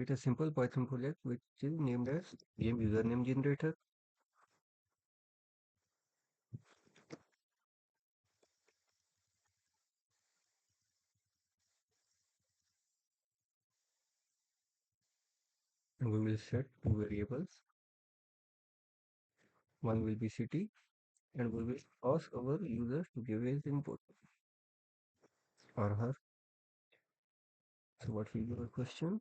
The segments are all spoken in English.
It's a simple Python project which is named as game username generator. And we will set two variables. One will be city and we will ask our user to give his input or her. So what will be your question?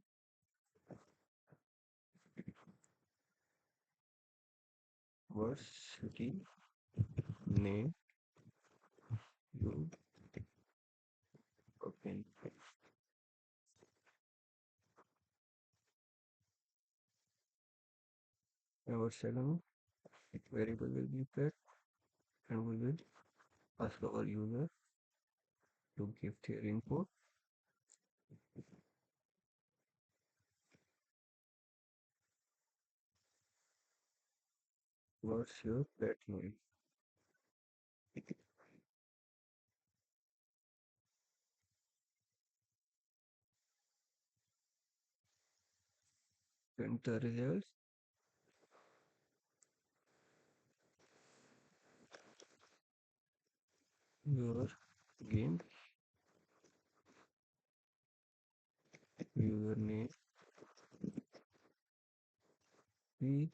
What city name you open? Our second variable will be pet and we will ask our user to give their input. What's your pet name? Enter results. Your game username is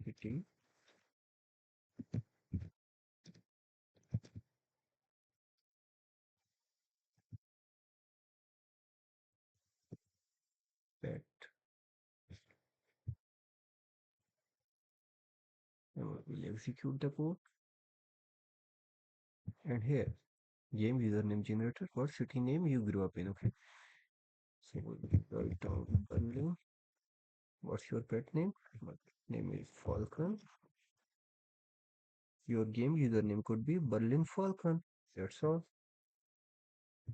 city pet. Now we'll execute the code and here game username generator what city name you grew up in. Okay, so we'll write down Berlin. What's your pet name? My name is Falcon. Your game username could be Berlin Falcon. That's all.